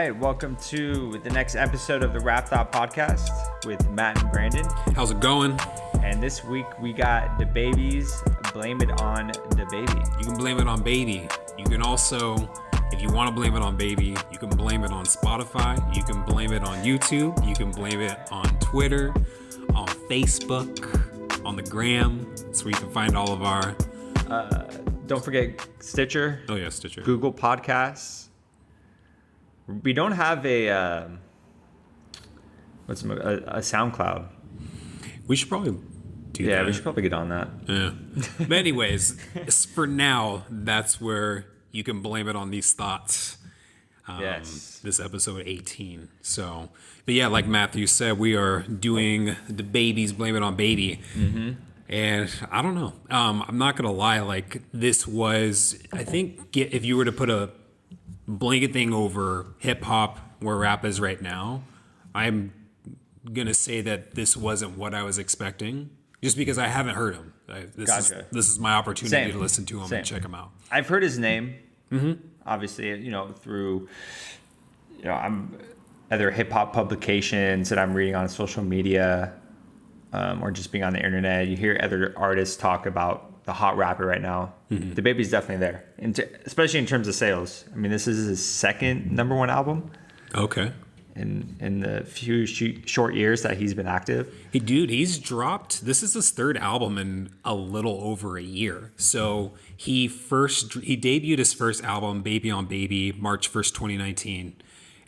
right, welcome to the next episode of the Rap Thought Podcast with Matt and Brandon. How's it going? And this week we got DaBaby's Blame It on DaBaby. You can blame it on Baby. You can also, if you want to blame it on Baby, you can blame it on Spotify. You can blame it on YouTube. You can blame it on Twitter, on Facebook, on the Gram. That's where you can find all of our... Don't forget Stitcher. Oh yeah, Stitcher. Google Podcasts. We don't have a SoundCloud. We should probably do that. Yeah, we should probably get on that. Yeah. But anyways, for now, that's where you can blame it on these thoughts. Yes. This episode 18. So, but yeah, like Matthew said, we are doing DaBaby's Blame It on Baby. Mm-hmm. And I don't know. I'm not going to lie. Like, this was, I think, if you were to put a blanket thing over hip hop where rap is right now, I'm going to say that this wasn't what I was expecting just because I haven't heard him. This is my opportunity to listen to him and check him out. I've heard his name, obviously, through, I'm either hip hop publications that I'm reading on social media, or just being on the internet. You hear other artists talk about the hot rapper right now. Mm-hmm. DaBaby's definitely there, especially in terms of sales. I mean, this is his second number one album. Okay. In the few short years that he's been active. Hey, dude, he's dropped. This is his third album in a little over a year. So he debuted his first album, Baby on Baby, March 1st, 2019.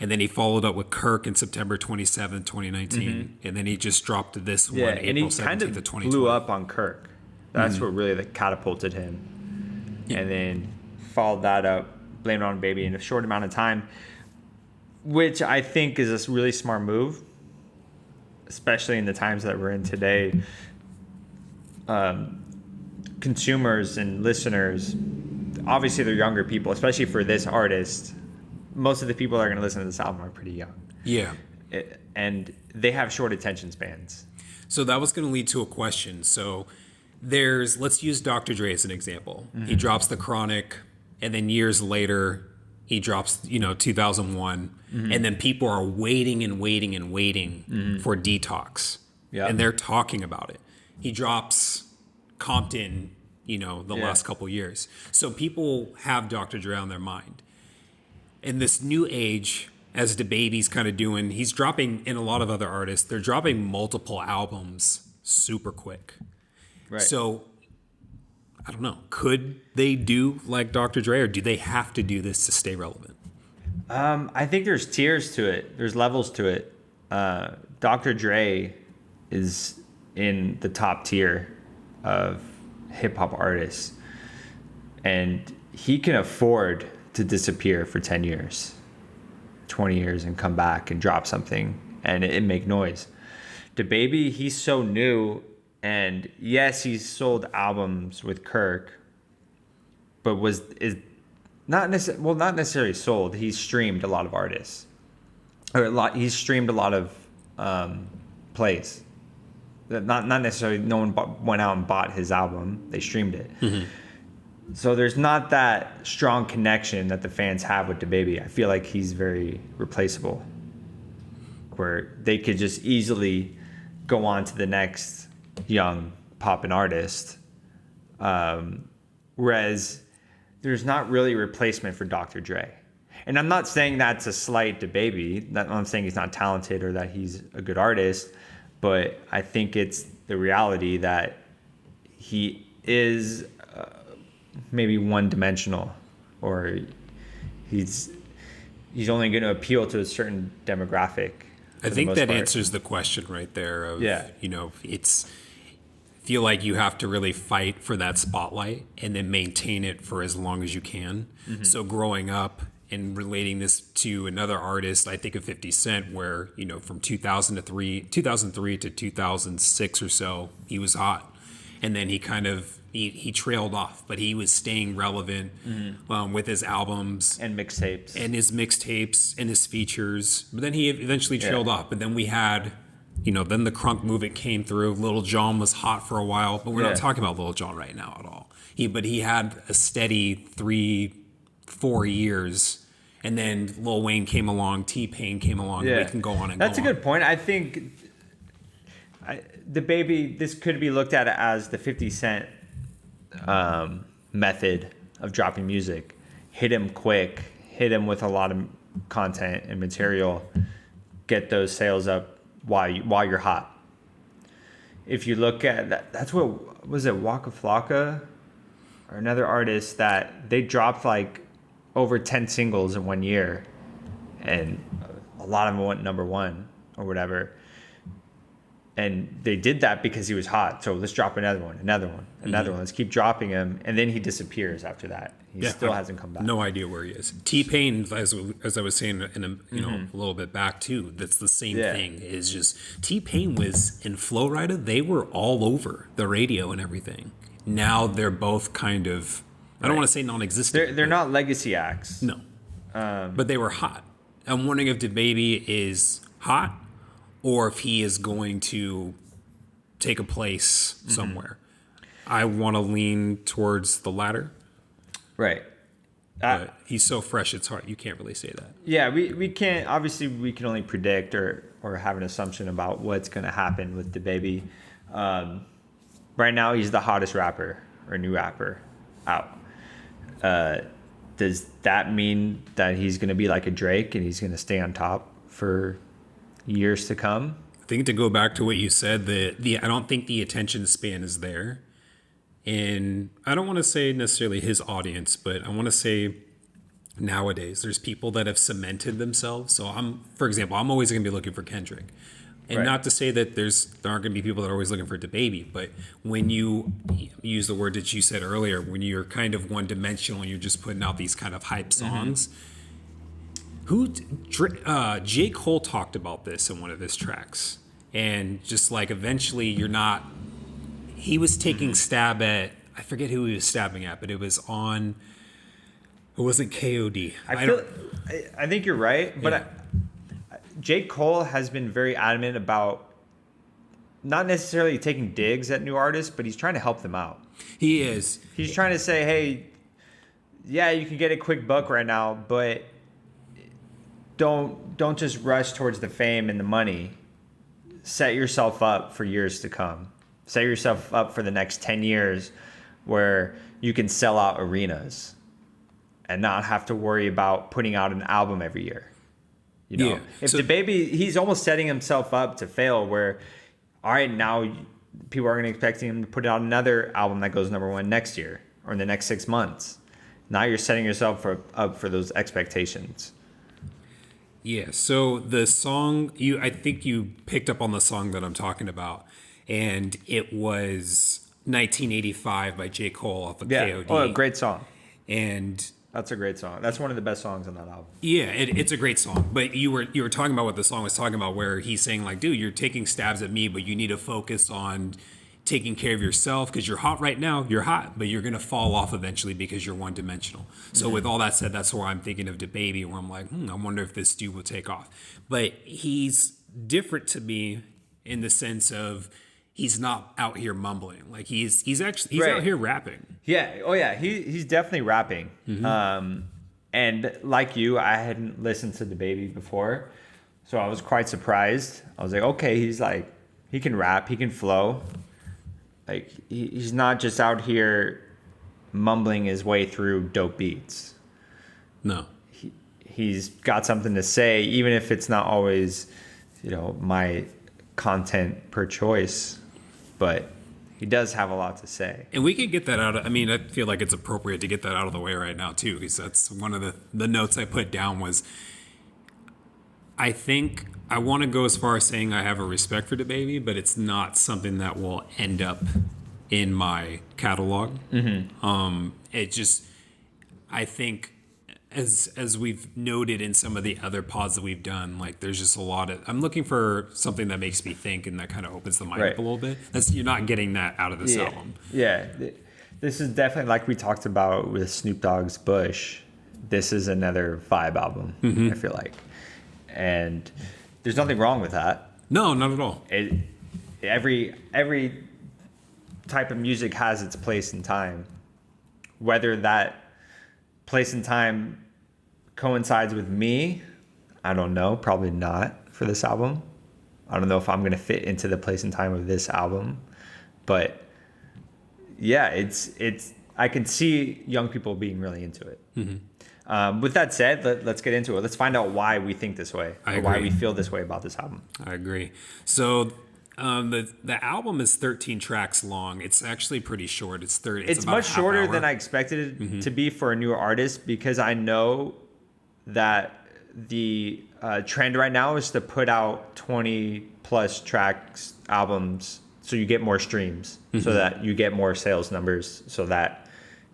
And then he followed up with Kirk in September 27th, 2019. Mm-hmm. And then he just dropped this one, April 17th of 2020. Blew up on Kirk. That's what really catapulted him. Yeah. And then followed that up, Blame It on Baby in a short amount of time, which I think is a really smart move, especially in the times that we're in today. Consumers and listeners, obviously they're younger people, especially for this artist. Most of the people that are going to listen to this album are pretty young. Yeah. And they have short attention spans. So that was going to lead to a question. So let's use Dr. Dre as an example. Mm-hmm. He drops The Chronic, and then years later, he drops, 2001. Mm-hmm. And then people are waiting for Detox. Yeah. And they're talking about it. He drops Compton, last couple years. So people have Dr. Dre on their mind. In this new age, as DaBaby's kind of doing, he's dropping, and a lot of other artists, they're dropping multiple albums super quick. Right. So, I don't know. Could they do like Dr. Dre, or do they have to do this to stay relevant? I think there's tiers to it. There's levels to it. Dr. Dre is in the top tier of hip-hop artists. And he can afford to disappear for 10 years, 20 years, and come back and drop something and it make noise. DaBaby, he's so new, and yes, he's sold albums with Kirk, but is not necessarily sold. He's streamed a lot of artists, he's streamed a lot of plays. Not necessarily. No one went out and bought his album. They streamed it. Mm-hmm. So there's not that strong connection that the fans have with DaBaby. I feel like he's very replaceable, where they could just easily go on to the next young poppin' artist. Whereas there's not really a replacement for Dr. Dre. And I'm not saying that's a slight to DaBaby. I'm saying he's not talented or that he's a good artist, but I think it's the reality that he is maybe one-dimensional, or he's only going to appeal to a certain demographic. I think that answers the question right there of, it's feel like you have to really fight for that spotlight and then maintain it for as long as you can. Mm-hmm. So growing up and relating this to another artist, I think of 50 Cent, where, from 2003 to 2006 or so, he was hot. And then he kind of, he trailed off, but he was staying relevant with his albums and mixtapes and his features. But then he eventually trailed off. But then we had, then the crunk movement came through. Lil Jon was hot for a while, but we're not talking about Lil Jon right now at all. He had a steady 3-4 years, And then Lil Wayne came along, T-Pain came along, and we can go on and That's go a good point. I think DaBaby, this could be looked at as the 50 Cent method of dropping music. Hit him quick, hit him with a lot of content and material, get those sales up while you're hot. If you look at that, that's what was it, Waka Flocka or another artist that they dropped like over 10 singles in 1 year, and a lot of them went number one or whatever. And they did that because he was hot. So let's drop another one. Let's keep dropping him. And then he disappears after that. He still hasn't come back. No idea where he is. T-Pain, as I was saying a little bit back too, that's the same thing. Is just T-Pain was in Flow Rida. They were all over the radio and everything. Now they're both kind of, I don't want to say non-existent. They're not legacy acts. No. But they were hot. I'm wondering if DaBaby is hot, or if he is going to take a place somewhere. I want to lean towards the latter. Right. But he's so fresh, it's hard. You can't really say that. Yeah, we can't. Obviously, we can only predict or have an assumption about what's going to happen with DaBaby. Right now, he's the hottest rapper or new rapper out. Does that mean that he's going to be like a Drake and he's going to stay on top for years to come? I think to go back to what you said, I don't think the attention span is there. And I don't want to say necessarily his audience, but I want to say nowadays there's people that have cemented themselves. So for example, I'm always going to be looking for Kendrick. And not to say that there aren't going to be people that are always looking for DaBaby, but when you use the word that you said earlier, when you're kind of one dimensional and you're just putting out these kind of hype songs, J. Cole talked about this in one of his tracks, and just like eventually he was taking stab at, I forget who he was stabbing at, but it wasn't KOD. I think you're right, but J. Cole has been very adamant about not necessarily taking digs at new artists, but he's trying to help them out. He is. He's trying to say, hey, yeah, you can get a quick buck right now, but don't just rush towards the fame and the money. Set yourself up for years to come. Set yourself up for the next 10 years where you can sell out arenas and not have to worry about putting out an album every year. You know, if DaBaby, he's almost setting himself up to fail where, all right, now people are going to expect him to put out another album that goes number one next year or in the next 6 months. Now you're setting yourself up for those expectations. Yeah, so the song, I think you picked up on the song that I'm talking about, and it was 1985 by J. Cole off of KOD. Oh, a great song. And that's a great song. That's one of the best songs on that album. Yeah, it's a great song. But you were talking about what the song was talking about, where he's saying like, dude, you're taking stabs at me, but you need to focus on taking care of yourself because you're hot right now. You're hot, but you're going to fall off eventually because you're one-dimensional. So with all that said, that's where I'm thinking of DaBaby, where I'm like, I wonder if this dude will take off. But he's different to me in the sense of he's not out here mumbling. Like he's out here rapping. Yeah. Oh yeah. He's definitely rapping. And like you, I hadn't listened to DaBaby before, so I was quite surprised. I was like, okay, he's like, he can rap, he can flow. Like he's not just out here mumbling his way through dope beats. No. He's got something to say, even if it's not always, my content per choice, but he does have a lot to say. And we can get that out. I feel like it's appropriate to get that out of the way right now too, because that's one of the notes I put down was, I think I want to go as far as saying I have a respect for DaBaby, but it's not something that will end up in my catalog. It just, I think, as we've noted in some of the other pods that we've done, like there's just a lot of, I'm looking for something that makes me think and that kind of opens the mind up a little bit. You're not getting that out of this album. Yeah, this is definitely, like we talked about with Snoop Dogg's Bush, this is another vibe album, I feel like. And there's nothing wrong with that. No, not at all. Every type of music has its place and time. Whether that place and time coincides with me, I don't know. Probably not for this album. I don't know if I'm going to fit into the place and time of this album. But yeah, it's I can see young people being really into it. With that said, let's get into it. Let's find out why we think this way, or why we feel this way about this album. I agree. So the album is 13 tracks long. It's actually pretty short. It's 30. It's much shorter than I expected it to be for a newer artist, because I know that the trend right now is to put out 20 plus tracks albums so you get more streams, so that you get more sales numbers, so that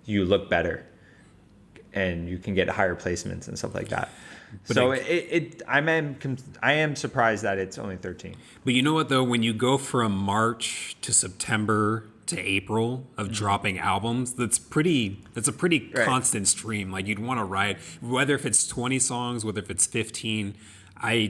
you look better and you can get higher placements and stuff like that. But so I am surprised that it's only 13. But you know what though, when you go from March to September to April of dropping albums, that's a pretty constant stream. Like you'd want to ride, whether if it's 20 songs, whether if it's 15.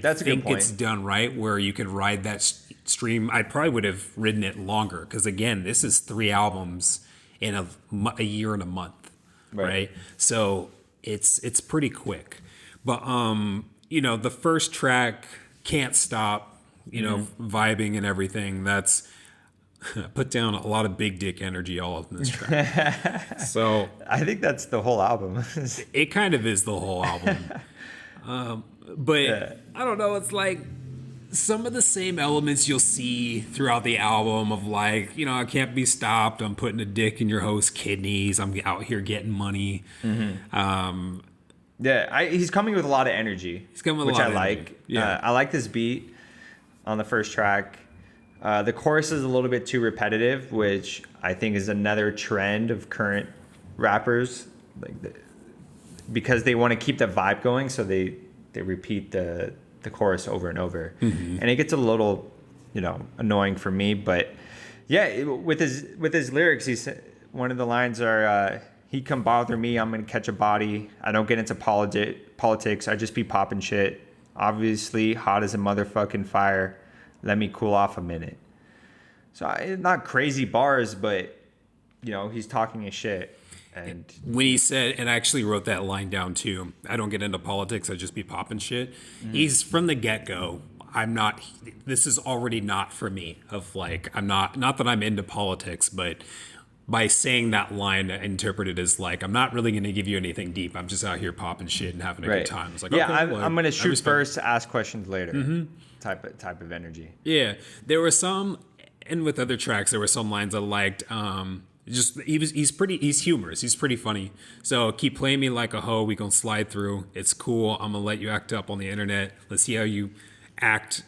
That's think it's done right where you could ride that stream. I probably would have ridden it longer, because again, this is 3 albums in a year and a month, right? So it's pretty quick. But the first track, Can't Stop, vibing and everything, that's put down a lot of big dick energy all up in this track. So I think that's the whole album. It kind of is the whole album. But I don't know, it's like some of the same elements you'll see throughout the album of like, I can't be stopped. I'm putting a dick in your host's kidneys. I'm out here getting money. He's coming with a lot of energy, which I like. Yeah. I like this beat on the first track. The chorus is a little bit too repetitive, which I think is another trend of current rappers, because they want to keep the vibe going, so they repeat the chorus over and over, and it gets a little, annoying for me. But yeah, with his lyrics, one of the lines are, "He come bother me, I'm gonna catch a body. I don't get into politics. I just be popping shit. Obviously, hot as a motherfucking fire. Let me cool off a minute." So not crazy bars, but he's talking his shit. And when he said, and I actually wrote that line down too, "I don't get into politics, I just be popping shit." He's from the get-go, this is already not for me, of like, I'm not that I'm into politics, but by saying that line, I interpret it as like, I'm not really going to give you anything deep. I'm just out here popping shit and having a good time. It's like, yeah, okay, I'm going to shoot first, ask questions later, type of energy. Yeah, there were some, and with other tracks, there were some lines I liked. He's humorous. He's pretty funny. So keep playing me like a hoe. We gonna slide through. It's cool. I'm gonna let you act up on the internet. Let's see how you act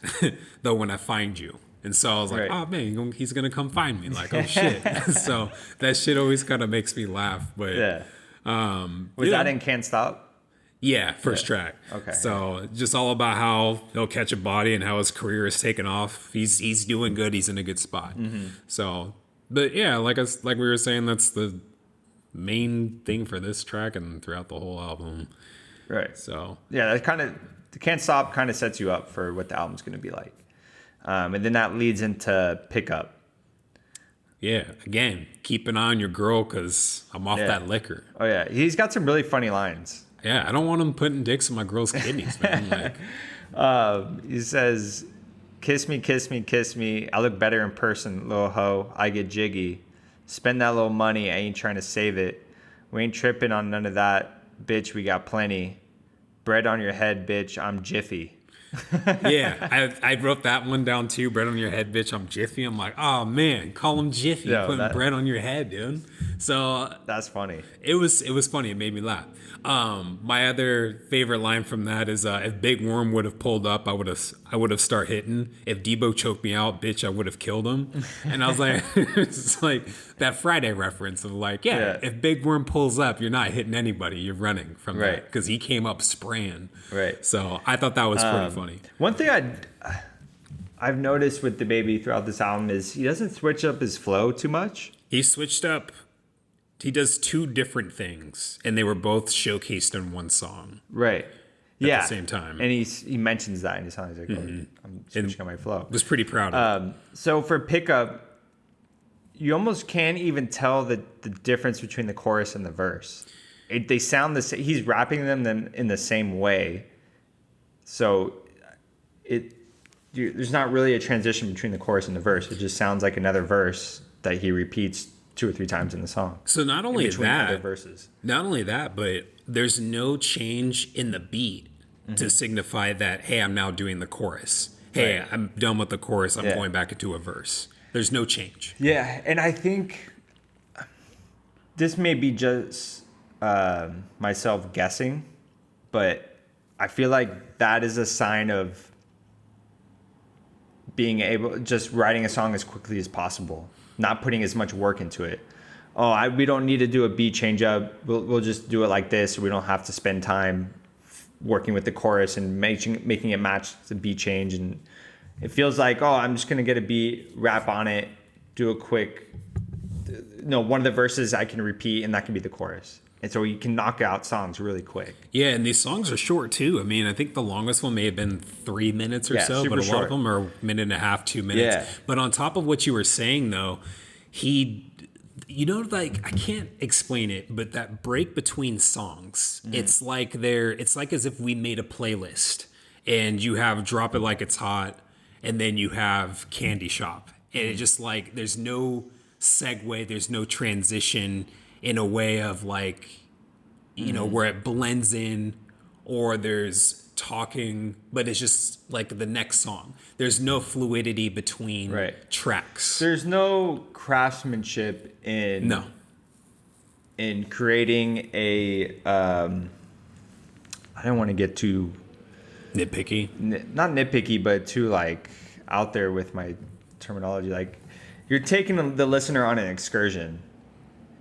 though when I find you. And so I was like, oh man, he's gonna come find me. Like, oh shit. So that shit always kind of makes me laugh. But was that in Can't Stop? Yeah, first track. Okay. So just all about how he'll catch a body and how his career is taken off. He's doing good. He's in a good spot. So. But yeah, like we were saying, that's the main thing for this track and throughout the whole album. Right. So yeah, that Can't Stop kind of sets you up for what the album's going to be like, and then that leads into Pickup. Yeah, again, keep an eye on your girl, because I'm off that liquor. Oh yeah, he's got some really funny lines. Yeah, I don't want him putting dicks in my girl's kidneys, man. Like, he says, "Kiss me, kiss me, kiss me. I look better in person, little hoe. I get jiggy. Spend that little money. I ain't trying to save it. We ain't tripping on none of that. Bitch, we got plenty. Bread on your head, bitch. I'm Jiffy." Yeah, I wrote that one down too. Bread on your head, bitch. I'm Jiffy. I'm like, oh man, call him Jiffy. Putting bread on your head, dude. So that's funny. It was funny. It made me laugh. My other favorite line from that is, if Big Worm would have pulled up, I would have start hitting. If Debo choked me out, bitch, I would have killed him. And I was like, it's like that Friday reference of like, if Big Worm pulls up, you're not hitting anybody. You're running from that, because he came up spraying. Right. So I thought that was pretty funny. One thing I've noticed with DaBaby throughout this album is he doesn't switch up his flow too much. He switched up. He does 2 different things, and they were both showcased in one song. Right. At the same time. And he mentions that in his song. He's like, I'm switching on my flow. Was pretty proud of it. So for Pickup, you almost can't even tell the difference between the chorus and the verse. they sound the same. He's rapping them in the same way. So there's not really a transition between the chorus and the verse. It just sounds like another verse that he repeats 2 or 3 times in the song. So not only other verses. Not only that, but there's no change in the beat to signify that, hey, I'm now doing the chorus. Hey, right. I'm done with the chorus. I'm going back into a verse. There's no change. Yeah, and I think this may be just myself guessing, but I feel like that is a sign of being able, just writing a song as quickly as possible, not putting as much work into it. We don't need to do a beat change up. We'll just do it like this. So we don't have to spend time working with the chorus and making it match the beat change. And it feels like, I'm just going to get a beat, rap on it, do a quick, one of the verses I can repeat, and that can be the chorus. And so you can knock out songs really quick. Yeah, and these songs are short too. I mean, I think the longest one may have been 3 minutes or so, but a lot of them are 1.5 minutes, 2 minutes. Yeah. But on top of what you were saying, though, I can't explain it, but that break between songs, it's like as if we made a playlist and you have Drop It Like It's Hot and then you have Candy Shop. And it's just like, there's no segue, there's no transition in a way of like, where it blends in, or there's talking, but it's just like the next song. There's no fluidity between tracks. There's no craftsmanship in creating a I don't want to get too nitpicky. Not nitpicky, but too like out there with my terminology. Like, you're taking the listener on an excursion,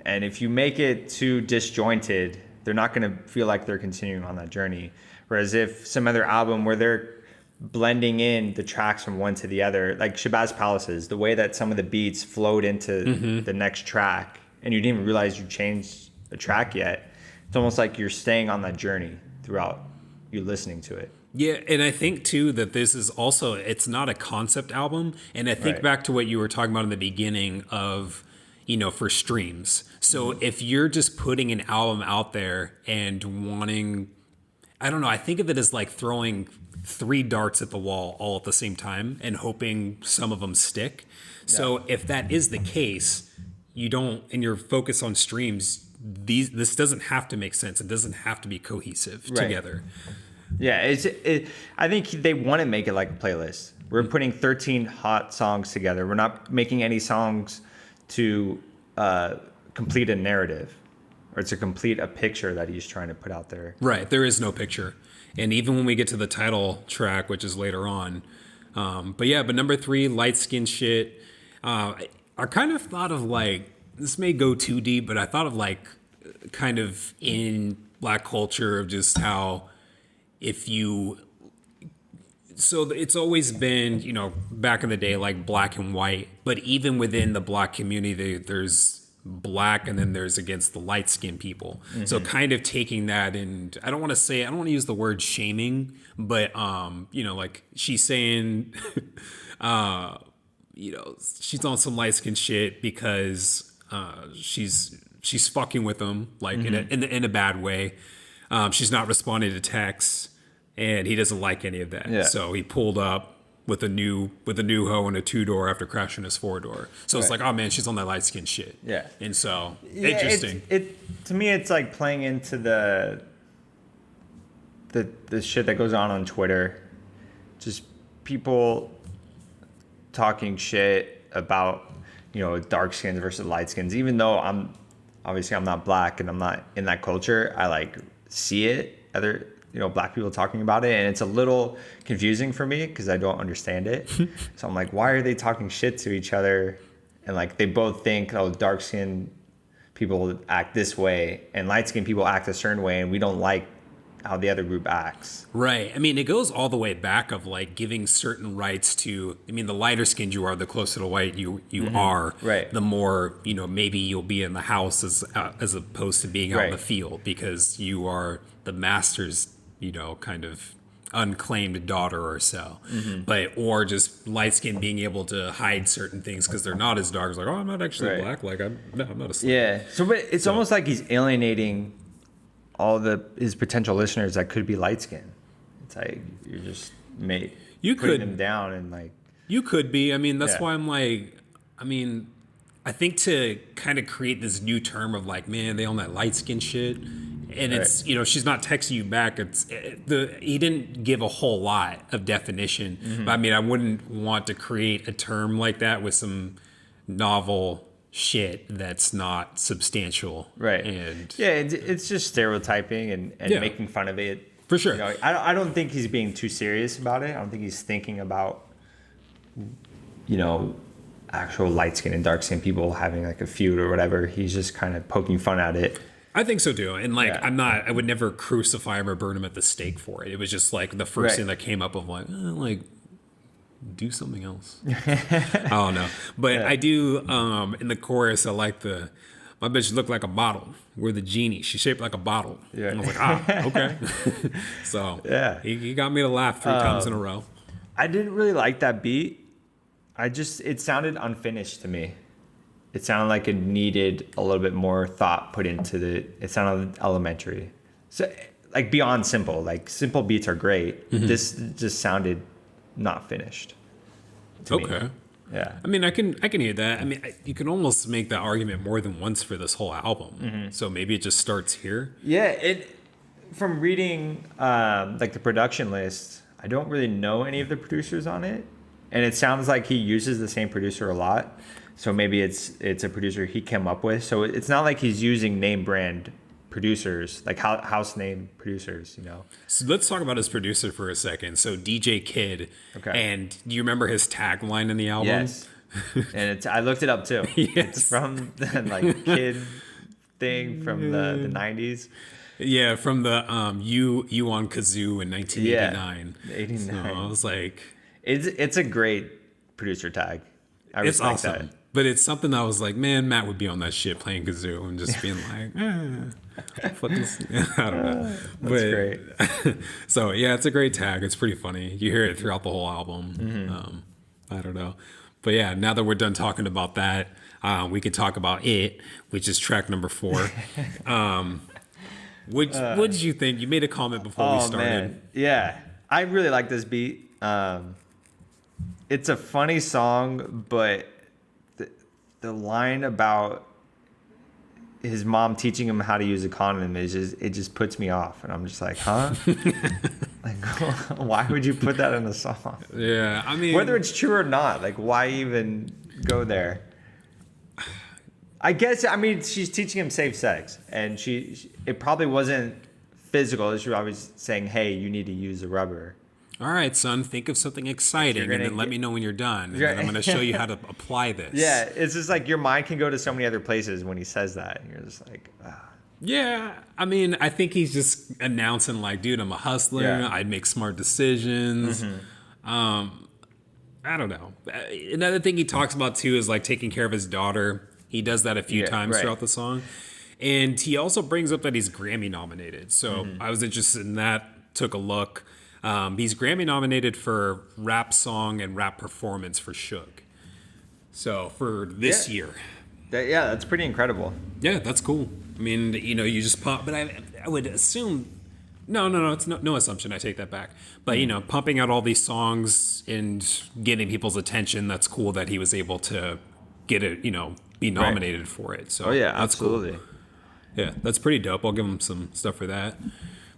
and if you make it too disjointed, they're not going to feel like they're continuing on that journey. Whereas if some other album where they're blending in the tracks from one to the other, like Shabazz Palaces, the way that some of the beats flowed into the next track, and you didn't even realize you changed the track yet, it's almost like you're staying on that journey throughout you listening to it. Yeah, and I think too that this is also, it's not a concept album. And I think back to what you were talking about in the beginning of, for streams. So if you're just putting an album out there and wanting, I don't know, I think of it as like throwing 3 darts at the wall all at the same time and hoping some of them stick. Yeah. So if that is the case, and you're focused on streams, this doesn't have to make sense. It doesn't have to be cohesive together. Yeah, I think they want to make it like a playlist. We're putting 13 hot songs together. We're not making any songs to complete a narrative or to complete a picture that he's trying to put out there. Right, there is no picture. And even when we get to the title track, which is later on. But number 3, Light Skin Shit. I kind of thought of like, this may go too deep, but I thought of like kind of in Black culture of just how so it's always been, back in the day, like black and white, but even within the Black community, there's Black and then there's against the light skinned people. So kind of taking that, and I don't want to use the word shaming, but, like she's saying, she's on some light skinned shit because she's fucking with them, like in a bad way. She's not responding to texts, and he doesn't like any of that. Yeah. So he pulled up with a new hoe and a 2-door after crashing his 4-door. So it's like, oh man, she's on that light skin shit. Yeah. And so interesting. To me, it's like playing into the shit that goes on Twitter. Just people talking shit about, dark skins versus light skins. Even though I'm not Black and I'm not in that culture, I like see it, other Black people talking about it, and it's a little confusing for me because I don't understand it. So I'm like, why are they talking shit to each other? And like, they both think, dark skinned people act this way and light skinned people act a certain way, and we don't like how the other group acts. Right. I mean, it goes all the way back of like giving certain rights to, the lighter skinned you are, the closer to white you are, right, the more, maybe you'll be in the house as opposed to being out in the field, because you are the master's, kind of unclaimed daughter or so. But, or just light skin being able to hide certain things because they're not as dark. It's like, I'm not actually Black. Like, I'm not a slave. Yeah. So, but it's almost like he's alienating all his potential listeners that could be light skinned. It's like you're just putting them down and like. You could be. I mean, that's Yeah. why I'm like, I mean, I think to kind of create this new term of like, man, they on that light skin shit, and it's she's not texting you back. He didn't give a whole lot of definition, but I mean, I wouldn't want to create a term like that with some novel shit that's not substantial. Right. And yeah, it's just stereotyping and making fun of it. For sure. I don't think he's being too serious about it. I don't think he's thinking about, actual light skin and dark skin people having like a feud or whatever. He's just kind of poking fun at it. I think so too. And like, I would never crucify him or burn him at the stake for it. It was just like the first thing that came up of like, do something else. I don't know. But I do, in the chorus, I like my bitch looked like a bottle. We're the genie. She's shaped like a bottle. Yeah. And I was like, okay. So he got me to laugh 3 times in a row. I didn't really like that beat. It sounded unfinished to me. It sounded like it needed a little bit more thought put into it sounded elementary. So like beyond simple, like simple beats are great. Mm-hmm. This just sounded not finished to me. Yeah. I mean, I can hear that. I mean, you can almost make that argument more than once for this whole album. Mm-hmm. So maybe it just starts here. Yeah, from reading like the production list, I don't really know any of the producers on it, and it sounds like he uses the same producer a lot. So maybe it's a producer he came up with. So it's not like he's using name brand producers, like house name producers, So let's talk about his producer for a second. So DJ Kid. Okay. And do you remember his tagline in the album? Yes. And I looked it up too. Yes. It's from the like Kid thing from the 90s. Yeah, from the you on Kazoo in 1989. Yeah, 89. So I was like, it's a great producer tag. It's awesome. That. But it's something that I was like, man, Matt would be on that shit playing kazoo and just being like, fuck this. I don't know. That's great. So, yeah, it's a great tag. It's pretty funny. You hear it throughout the whole album. Mm-hmm. I don't know. But yeah, now that we're done talking about that, we could talk about It, which is track number 4. What did you think? You made a comment before we started. Man. Yeah, I really like this beat. It's a funny song, but the line about his mom teaching him how to use a condom it just puts me off, and I'm just like, huh? Like, why would you put that in a song? Yeah, I mean, whether it's true or not, like, why even go there? I guess, I mean, she's teaching him safe sex, and it probably wasn't physical. She was always saying, hey, you need to use a rubber. All right, son, think of something exciting and then let me know when you're done. And then I'm going to show you how to apply this. Yeah, it's just like your mind can go to so many other places when he says that. And you're just like, ah. Yeah, I mean, I think he's just announcing like, dude, I'm a hustler. Yeah. I'd make smart decisions. Mm-hmm. I don't know. Another thing he talks about, too, is like taking care of his daughter. He does that a few times throughout the song. And he also brings up that he's Grammy nominated. So I was interested in that, took a look. He's Grammy nominated for rap song and rap performance for Suge. So for this year. That's pretty incredible. Yeah, that's cool. I mean, you just pump, but I would assume, no, it's no assumption. I take that back. But, pumping out all these songs and getting people's attention, that's cool that he was able to get it, be nominated for it. So that's absolutely. Cool. Yeah, that's pretty dope. I'll give him some stuff for that.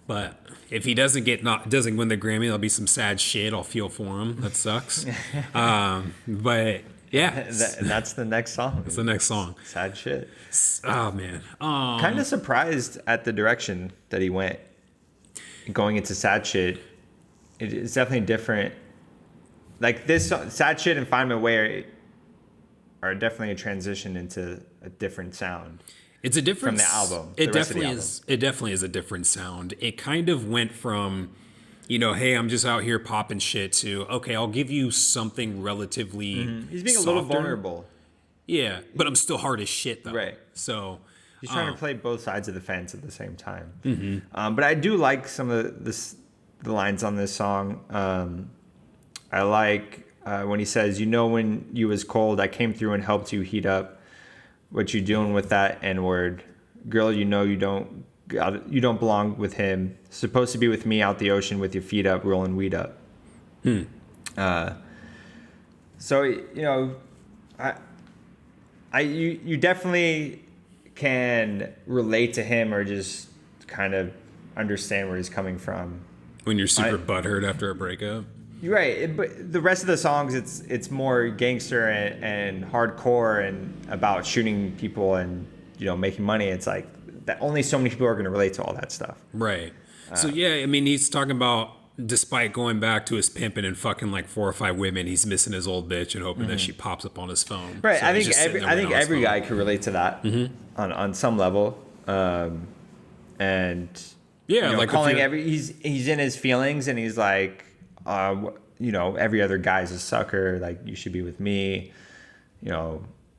But if he doesn't win the Grammy, there'll be some sad shit. I'll feel for him. That sucks. But yeah, and that's the next song. That's the next song. Sad shit. Oh man. Kind of surprised at the direction that he went. Going into sad shit, it's definitely different. Like this sad shit and Find My Way are definitely a transition into a different sound. It's a different from the album. It definitely is. It definitely is a different sound. It kind of went from, hey, I'm just out here popping shit to, okay, I'll give you something relatively. Mm-hmm. He's being softer. A little vulnerable. Yeah, but I'm still hard as shit though. Right. So he's trying to play both sides of the fence at the same time. Mm-hmm. But I do like some of the lines on this song. I like when he says, when you was cold, I came through and helped you heat up. What you doing with that N-word? Girl, you don't You don't belong with him. Supposed to be with me out the ocean with your feet up, rolling weed up. So you definitely can relate to him or just kind of understand where he's coming from. When you're super butthurt after a breakup. You're right, but the rest of the songs, it's more gangster and hardcore and about shooting people and making money. It's like that only so many people are going to relate to all that stuff. Right. So yeah, I mean, he's talking about despite going back to his pimping and fucking like 4 or 5 women, he's missing his old bitch and hoping that she pops up on his phone. Right. So I think every guy could relate to that on some level. And yeah, like calling he's in his feelings and he's like, every other guy's a sucker. Like, you should be with me.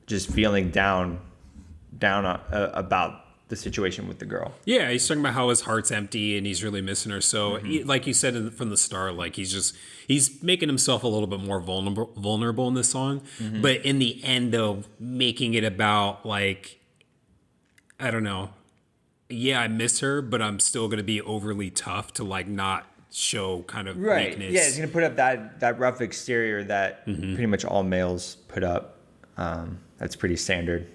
Just feeling down about the situation with the girl. Yeah, he's talking about how his heart's empty and he's really missing her. So, like you said from the start, like he's making himself a little bit more vulnerable in this song. But in the end, though, making it about like, I don't know. Yeah, I miss her, but I'm still going to be overly tough to like not show kind of weakness. Yeah, he's gonna put up that rough exterior that pretty much all males put up. That's pretty standard,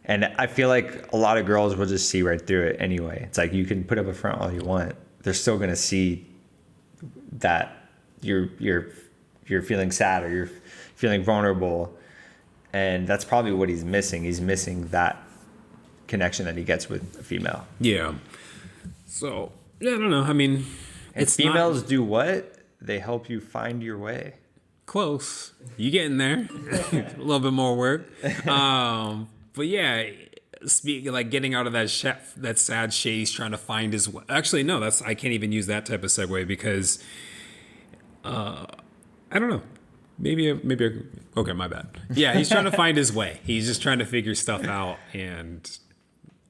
and I feel like a lot of girls will just see right through it anyway. It's like you can put up a front all you want, they're still gonna see that you're feeling sad or you're feeling vulnerable, and that's probably what he's missing. He's missing that connection that he gets with a female. Yeah. So yeah, I don't know. I mean. And females do what? They help you find your way. Close. You getting there. A little bit more work. But yeah, speaking like getting out of that sad shade, he's trying to find his way. Actually, no, I can't even use that type of segue because I don't know. Maybe okay, my bad. Yeah, he's trying to find his way. He's just trying to figure stuff out and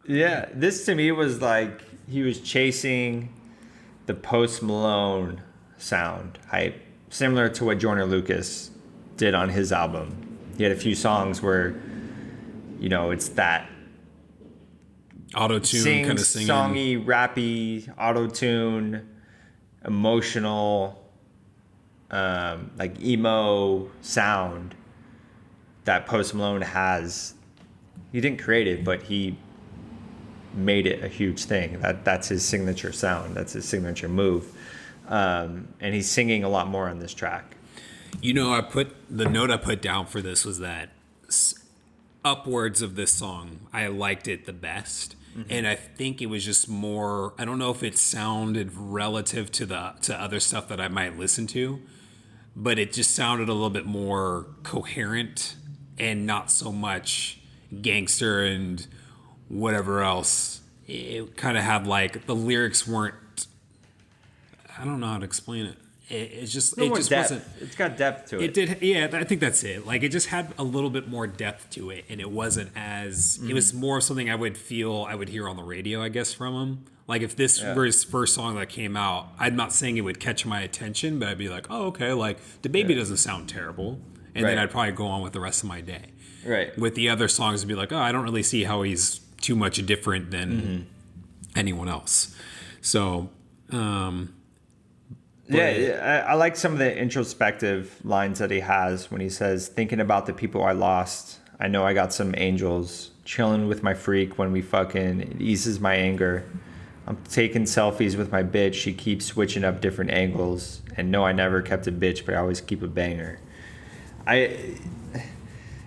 yeah, this to me was like he was chasing the Post Malone sound hype, similar to what Joyner Lucas did on his album. He had a few songs where, it's that auto-tune kind of singing, songy, rappy, auto-tune, emotional, like emo sound that Post Malone has. He didn't create it, but he made it a huge thing. That's his signature sound. That's his signature move. And he's singing a lot more on this track. The note I put down for this was that upwards of this song, I liked it the best. And I think it was just more, I don't know if it sounded relative to other stuff that I might listen to, but it just sounded a little bit more coherent and not so much gangster and whatever else. It kind of had like the lyrics weren't, I don't know how to explain it. It just wasn't. It's got depth to it. It did, yeah. I think that's it. Like it just had a little bit more depth to it, and it wasn't as. It was more something I would hear on the radio, I guess, from him. Like if this were his first song that came out, I'm not saying it would catch my attention, but I'd be like, oh, okay, like DaBaby doesn't sound terrible, and then I'd probably go on with the rest of my day. Right. With the other songs, I'd be like, oh, I don't really see how he's too much different than anyone else. So, I like some of the introspective lines that he has when he says, thinking about the people I lost. I know I got some angels chilling with my freak when we fucking, it eases my anger. I'm taking selfies with my bitch. She keeps switching up different angles. And no, I never kept a bitch, but I always keep a banger.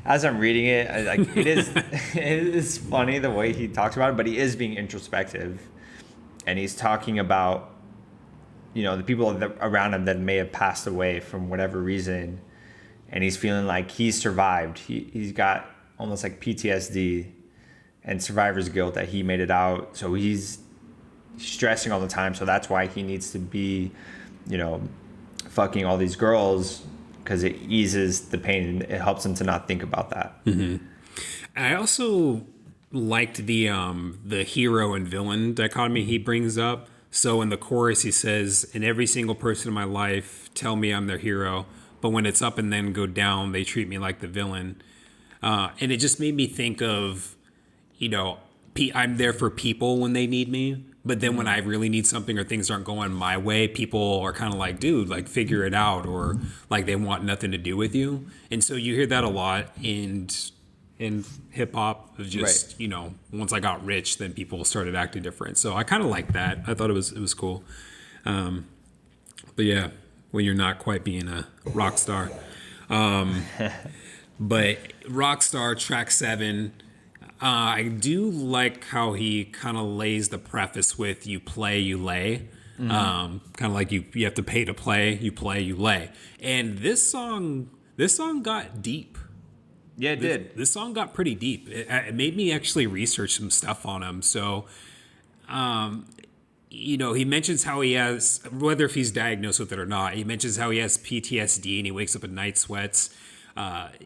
As I'm reading it, it is funny the way he talks about it, but he is being introspective, and he's talking about, the people around him that may have passed away from whatever reason, and he's feeling like he's survived. He's got almost like PTSD and survivor's guilt that he made it out, so he's stressing all the time. So that's why he needs to be, fucking all these girls. Because it eases the pain. It helps him to not think about that. I also liked the hero and villain dichotomy he brings up. So in the chorus, he says, "In every single person in my life, tell me I'm their hero. But when it's up and then go down, they treat me like the villain." And it just made me think of, I'm there for people when they need me. But then when I really need something or things aren't going my way, people are kind of like, dude, like figure it out, or like they want nothing to do with you. And so you hear that a lot in hip hop of just, Right. you know, once I got rich, then people started acting different. So I kind of like that. I thought it was cool. But yeah, when you're not quite being a rock star. But Rockstar track 7, I do like how he kind of lays the preface with "you play, you lay," kind of like you have to pay to play, you play, you lay. And this song got deep. Yeah, it did. This song got pretty deep. It made me actually research some stuff on him. So, you know, he mentions how he has, whether if he's diagnosed with it or not, he mentions how he has PTSD and he wakes up at night sweats.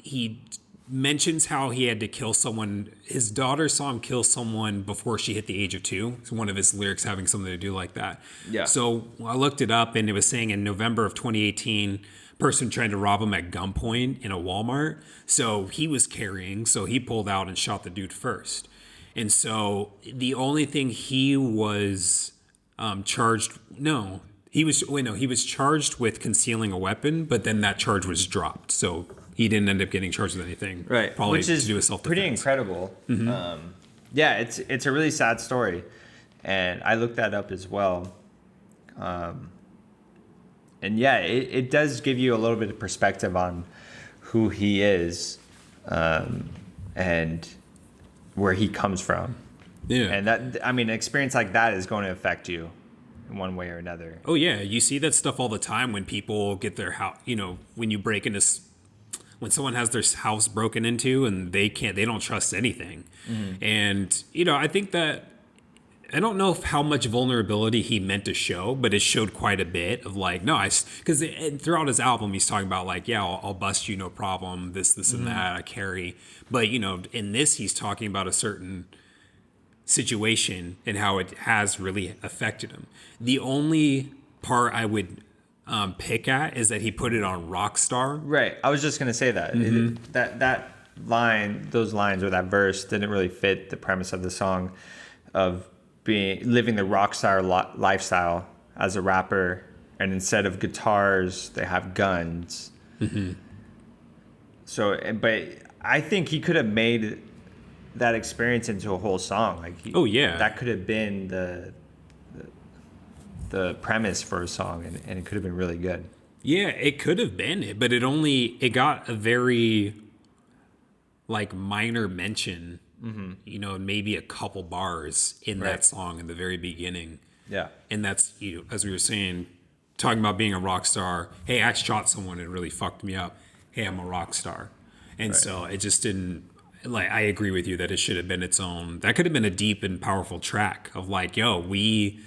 He mentions how he had to kill someone. His daughter saw him kill someone before she hit the age of 2. It's one of his lyrics having something to do like that. Yeah. So I looked it up and it was saying in November of 2018, person trying to rob him at gunpoint in a Walmart. So he was carrying, so he pulled out and shot the dude first. And so the only thing he was charged, no, he was charged with concealing a weapon, but then that charge was dropped. So he didn't end up getting charged with anything. Right. Probably Which is to do with self-defense. pretty incredible. Yeah, it's a really sad story. And I looked that up as well. And yeah, it does give you a little bit of perspective on who he is, and where he comes from. Yeah. And that, I mean, an experience like that is going to affect you in one way or another. Oh yeah, you see that stuff all the time when people get their house. You know, when you break into, when someone has their house broken into and they don't trust anything. And you know, I think that I don't know how much vulnerability he meant to show, but it showed quite a bit of like, no, because throughout his album he's talking about like, yeah, I'll bust you, no problem, this and that, I carry. But you know, in this he's talking about a certain situation and how it has really affected him. The only part I would pick at is that he put it on Rockstar. Right. I was just gonna say that that line, those lines or that verse didn't really fit the premise of the song of living the rock star lifestyle as a rapper, and instead of guitars they have guns. So, but I think he could have made that experience into a whole song. Like, that could have been the premise for a song, and it could have been really good. Yeah, it could have been, but it got a very like minor mention, you know, maybe a couple bars in that song in the very beginning. Yeah. And that's, you know, as we were saying, talking about being a rock star. Hey, I shot someone, it really fucked me up. Hey, I'm a rock star. And so it just didn't, like, I agree with you that it should have been its own, that could have been a deep and powerful track of like, yo, we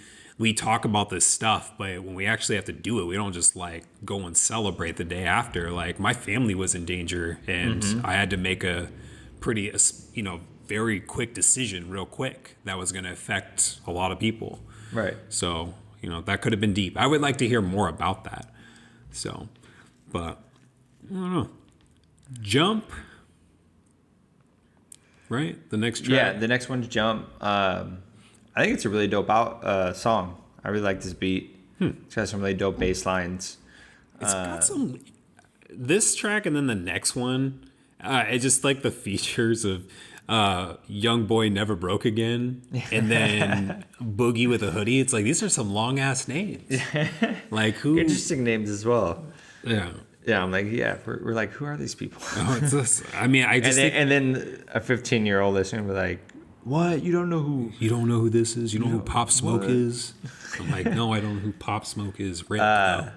talk about this stuff, but when we actually have to do it, we don't just like go and celebrate the day after. Like, my family was in danger and I had to make a pretty, you know, very quick decision real quick that was going to affect a lot of people. Right. So, you know, that could have been deep. I would like to hear more about that. So, but I don't know. Jump. Right? The next track. Yeah, the next one's Jump. I think it's a really dope song. I really like this beat. It's got some really dope bass lines. It's got some. This track and then the next one, it's just like the features of Young Boy Never Broke Again, and then Boogie with a Hoodie. It's like, these are some long ass names. Like, who? Interesting names as well. Yeah. Yeah, I'm like, yeah, we're like, who are these people? Oh, it's just, I mean, I just and then a 15-year-old listener will be like, what? You don't know who this is? You know who Pop Smoke is? I'm like, no, I don't know who Pop Smoke is. Right now.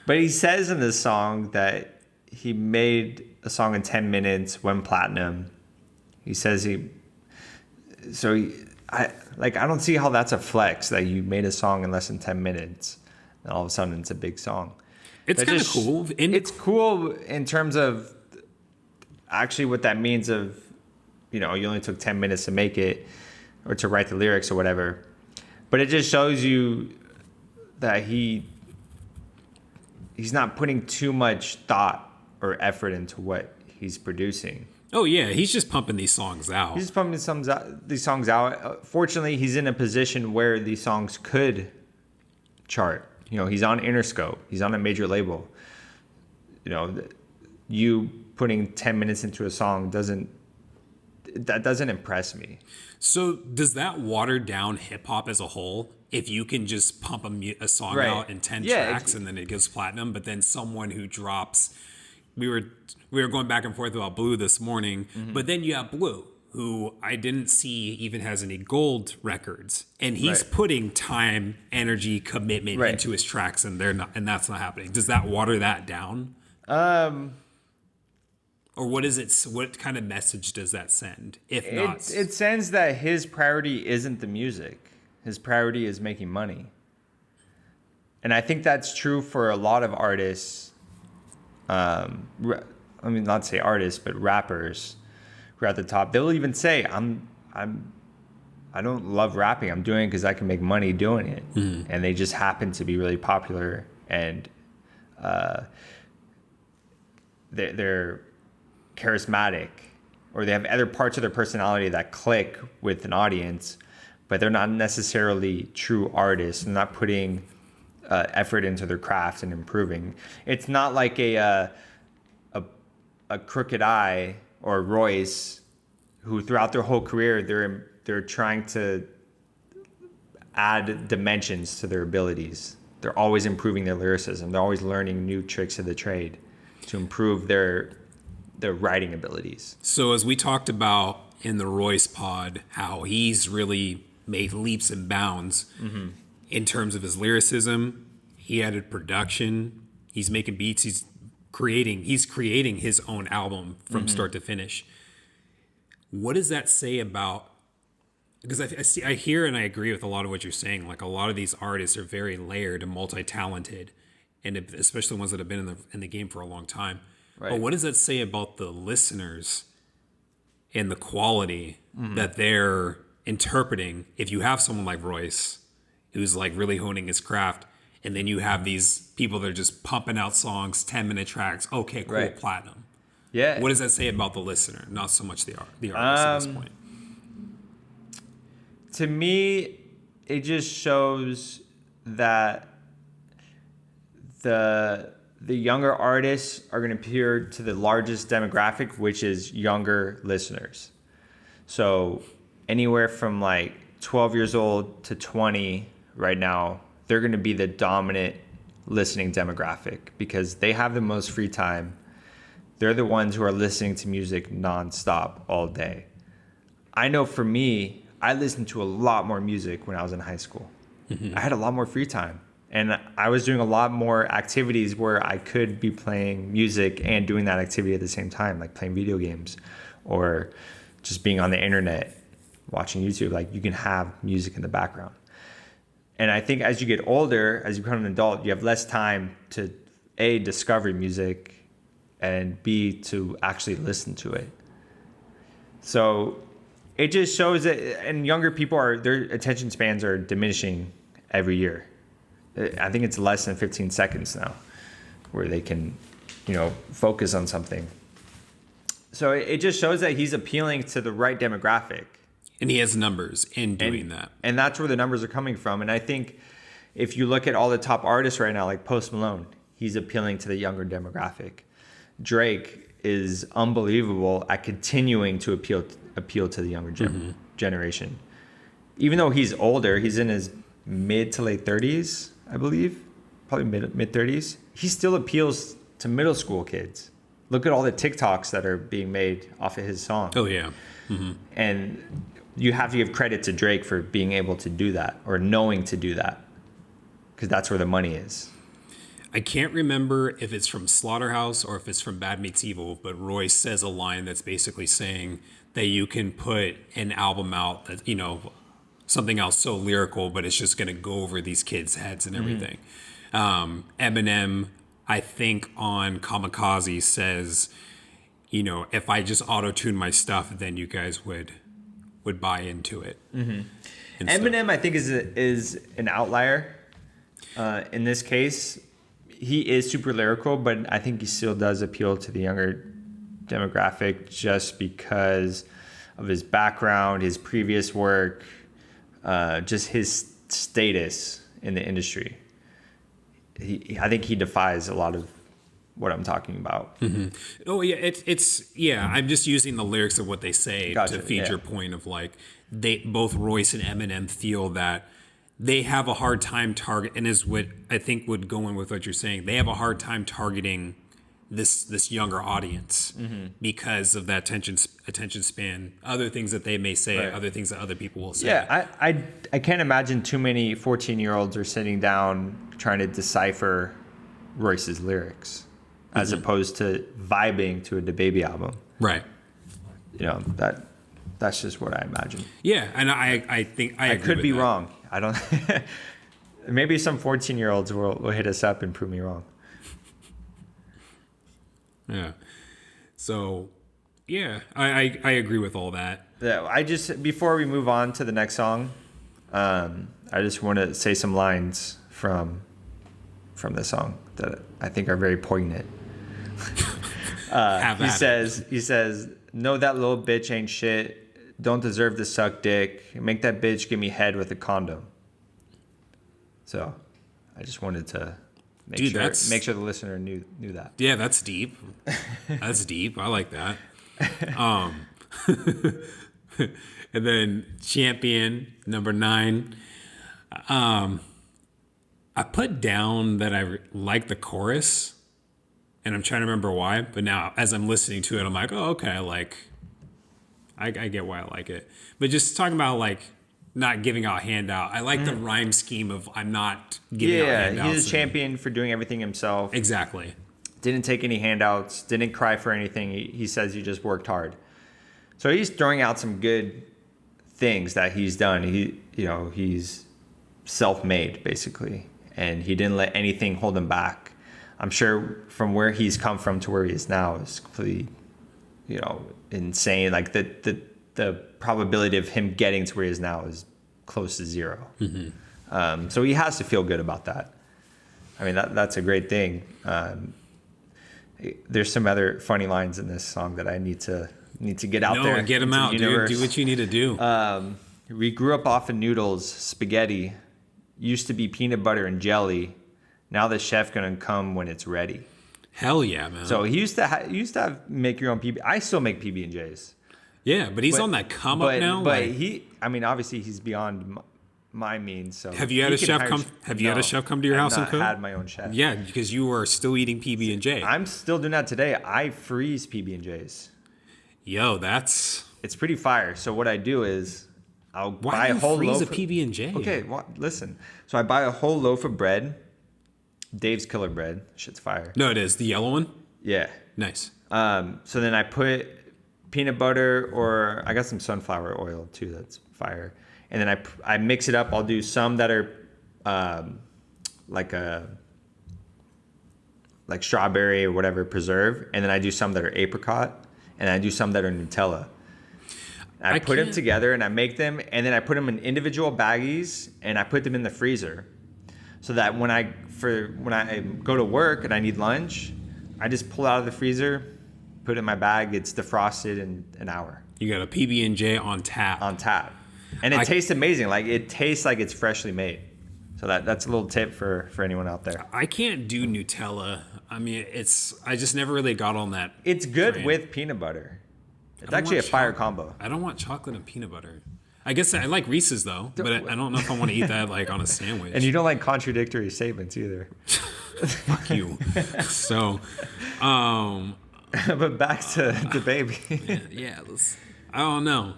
But he says in this song that he made a song in 10 minutes, went platinum. He says I don't see how that's a flex, that you made a song in less than 10 minutes and all of a sudden it's a big song. It's kind of cool. It's cool in terms of actually what that means of, you know, you only took 10 minutes to make it or to write the lyrics or whatever. But it just shows you that he's not putting too much thought or effort into what he's producing. Oh yeah, he's just pumping these songs out. He's just pumping these songs out. Fortunately, he's in a position where these songs could chart. You know, he's on Interscope. He's on a major label. You know, you putting 10 minutes into a song doesn't impress me. So does that water down hip hop as a whole? If you can just pump a song Right. out in 10 tracks and then it goes platinum, but then someone who drops, we were going back and forth about Blue this morning, but then you have Blue, who I didn't see even has any gold records, and he's putting time, energy, commitment into his tracks, and that's not happening. Does that water that down? Or what is it? What kind of message does that send? If not, it sends that his priority isn't the music. His priority is making money. And I think that's true for a lot of artists. I mean, not say artists, but rappers who are at the top. They'll even say, I don't love rapping. I'm doing it because I can make money doing it. And they just happen to be really popular, and they're charismatic, or they have other parts of their personality that click with an audience, but they're not necessarily true artists. They're not putting effort into their craft and improving. It's not like a Crooked Eye or Royce, who throughout their whole career they're trying to add dimensions to their abilities. They're always improving their lyricism. They're always learning new tricks of the trade to improve their writing abilities. So as we talked about in the Royce pod, how he's really made leaps and bounds in terms of his lyricism. He added production. He's making beats. He's creating his own album from start to finish. What does that say about? Because I hear and I agree with a lot of what you're saying. Like, a lot of these artists are very layered and multi-talented, and especially ones that have been in the game for a long time. Right. But what does that say about the listeners and the quality that they're interpreting? If you have someone like Royce, who's like really honing his craft, and then you have these people that are just pumping out songs, 10-minute tracks. Okay, cool, platinum. Yeah. What does that say about the listener? Not so much the artist at this point. To me, it just shows that the younger artists are going to appeal to the largest demographic, which is younger listeners. So anywhere from like 12 years old to 20 right now, they're going to be the dominant listening demographic because they have the most free time. They're the ones who are listening to music nonstop all day. I know for me, I listened to a lot more music when I was in high school. I had a lot more free time. And I was doing a lot more activities where I could be playing music and doing that activity at the same time, like playing video games or just being on the internet, watching YouTube. Like, you can have music in the background. And I think as you get older, as you become an adult, you have less time to A, discover music, and B, to actually listen to it. So it just shows that, and younger people their attention spans are diminishing every year. I think it's less than 15 seconds now where they can, focus on something. So it just shows that he's appealing to the right demographic. And he has numbers in doing that. And that's where the numbers are coming from. And I think if you look at all the top artists right now, like Post Malone, he's appealing to the younger demographic. Drake is unbelievable at continuing to appeal to the younger generation. Even though he's older, he's in his mid to late 30s, I believe, probably mid 30s. He still appeals to middle school kids. Look at all the TikToks that are being made off of his song. Oh, yeah. And you have to give credit to Drake for being able to do that or knowing to do that, because that's where the money is. I can't remember if it's from Slaughterhouse or if it's from Bad Meets Evil, but Royce says a line that's basically saying that you can put an album out that, something else so lyrical, but it's just going to go over these kids' heads and everything. Eminem, I think on Kamikaze, says, if I just auto-tune my stuff, then you guys would buy into it. Eminem, I think, is an outlier. In this case, he is super lyrical, but I think he still does appeal to the younger demographic just because of his background, his previous work, just his status in the industry. I think he defies a lot of what I'm talking about. Mm-hmm. Oh yeah, it's I'm just using the lyrics of what they say Gotcha, to feed your point of like both Royce and Eminem feel that they have a hard time and is what I think would go in with what you're saying. They have a hard time targeting this younger audience because of that attention span, other things that they may say, Right. other things that other people will say. Yeah, I can't imagine too many 14-year-olds are sitting down trying to decipher Royce's lyrics as opposed to vibing to a DaBaby album. Right. You know, that's just what I imagine. Yeah, and I think I agree could with be that. wrong. I don't. Maybe some 14-year-olds will hit us up and prove me wrong. Yeah. So, yeah, I agree with all that. Yeah, before we move on to the next song, I just want to say some lines from the song that I think are very poignant. He says, "No, that little bitch ain't shit. Don't deserve to suck dick. Make that bitch give me head with a condom." So, I just wanted to make sure the listener knew that. Yeah, that's deep. That's deep. I like that. And then Champion, number 9. I put down that I like the chorus, and I'm trying to remember why. But now, as I'm listening to it, I'm like, oh, okay, I get why I like it. But just talking about like not giving out handout. I like the rhyme scheme of I'm not giving out handouts. Yeah, he's a champion for doing everything himself. Exactly. Didn't take any handouts. Didn't cry for anything. He says he just worked hard. So he's throwing out some good things that he's done. He's self-made basically, and he didn't let anything hold him back. I'm sure from where he's come from to where he is now is completely, insane. Like the probability of him getting to where he is now is close to 0. Mm-hmm. So he has to feel good about that. I mean, that's a great thing. There's some other funny lines in this song that I need to get out there. No, get them out, dude. Do what you need to do. We grew up off of noodles, spaghetti. Used to be peanut butter and jelly. Now the chef gonna come when it's ready. Hell yeah, man. So he used to make your own PB. I still make PB&Js. Yeah, but he's on that come up now. But obviously he's beyond my means. So have you had a chef come? Have you had a chef come to your house and cook? I've had my own chef. Yeah, because you are still eating PB&J. I'm still doing that today. I freeze PB&Js. Yo, it's pretty fire. So what I do is I'll buy a whole loaf of PB&J. Okay, well, listen. So I buy a whole loaf of bread. Dave's Killer Bread. Shit's fire. No, it is the yellow one. Yeah. Nice. So then I put peanut butter, or I got some sunflower oil too. That's fire. And then I mix it up. I'll do some that are like strawberry or whatever preserve, and then I do some that are apricot, and I do some that are Nutella. I put them together and I make them, and then I put them in individual baggies and I put them in the freezer, so that when I go to work and I need lunch, I just pull it out of the freezer, put it in my bag. It's defrosted in an hour. You got a PB&J on tap. And it tastes amazing. Like it tastes like it's freshly made. So that's a little tip for anyone out there. I can't do Nutella. I mean, I just never really got on that. It's good with peanut butter. It's actually a fire combo. I don't want chocolate and peanut butter. I guess I like Reese's though, but I don't know if I want to eat that like on a sandwich. And you don't like contradictory statements either. Fuck you. So, but back to DaBaby. yeah. I don't know.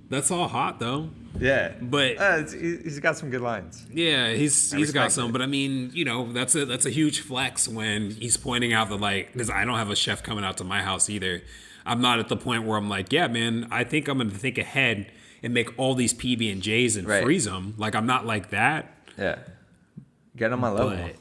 That's all hot though. Yeah, but he's got some good lines. Yeah, he's got some. But I mean, that's a huge flex when he's pointing out that because I don't have a chef coming out to my house either. I'm not at the point where I'm like, yeah, man, I think I'm going to think ahead and make all these PB&Js and freeze them. Like, I'm not like that. Yeah. Get on my level. But,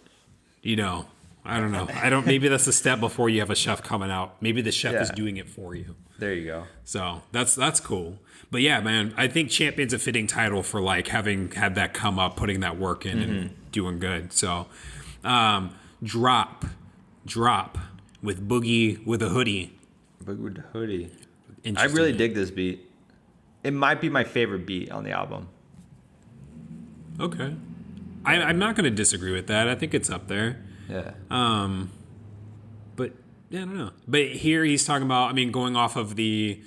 I don't know. Maybe that's a step before you have a chef coming out. Maybe the chef is doing it for you. There you go. So that's cool. But yeah, man, I think Champion's a fitting title for having had that come up, putting that work in and doing good. So, drop with Boogie with a hoodie. Boogie with the hoodie. I Interesting. really dig this beat. It might be my favorite beat on the album. Okay. I'm not going to disagree with that. I think it's up there. Yeah. But yeah, I don't know. But here he's talking about, I mean, going off of the,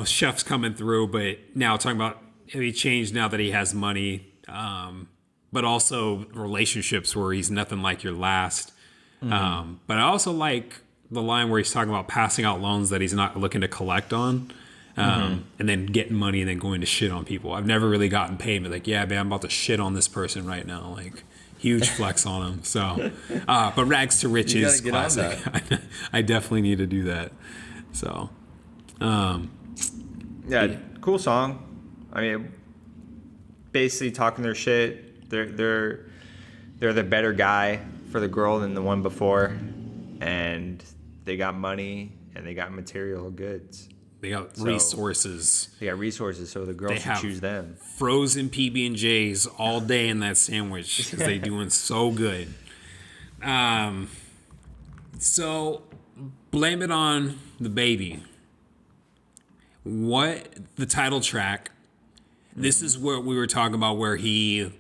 chefs coming through, but now talking about he changed now that he has money, but also relationships where he's nothing like your last. But I also like the line where he's talking about passing out loans that he's not looking to collect on. And then getting money and then going to shit on people. I've never really gotten paid, but like, yeah, man, I'm about to shit on this person right now. Like, huge flex on him. So, but rags to riches, classic. I definitely need to do that. So, yeah, cool song. I mean, basically talking their shit. They're the better guy for the girl than the one before, and they got money and they got material goods. They got resources. They got resources, so the girls should choose them. Frozen PB&Js all day in that sandwich because they doing so good. So blame it on DaBaby. The title track. This is what we were talking about, where he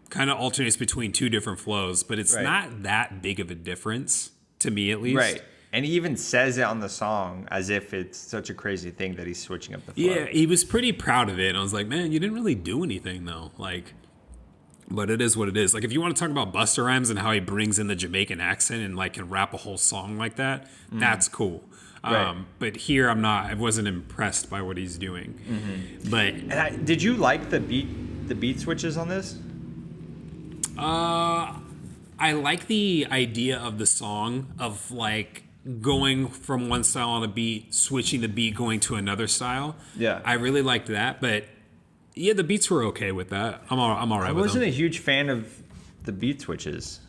kind of alternates between two different flows, but it's not that big of a difference to me, at least. Right. And he even says it on the song as if it's such a crazy thing that he's switching up the flow. Yeah, he was pretty proud of it. And I was like, man, you didn't really do anything, though. Like, but it is what it is. Like, if you want to talk about Busta Rhymes and how he brings in the Jamaican accent and, like, can rap a whole song like that, that's cool. Right. But here I wasn't impressed by what he's doing. But did you like the beat switches on this? I like the idea of the song of, like, going from one style on a beat, switching the beat, going to another style. Yeah. I really liked that, but yeah, the beats were okay with that. I'm all right with them. I wasn't a huge fan of the beat switches.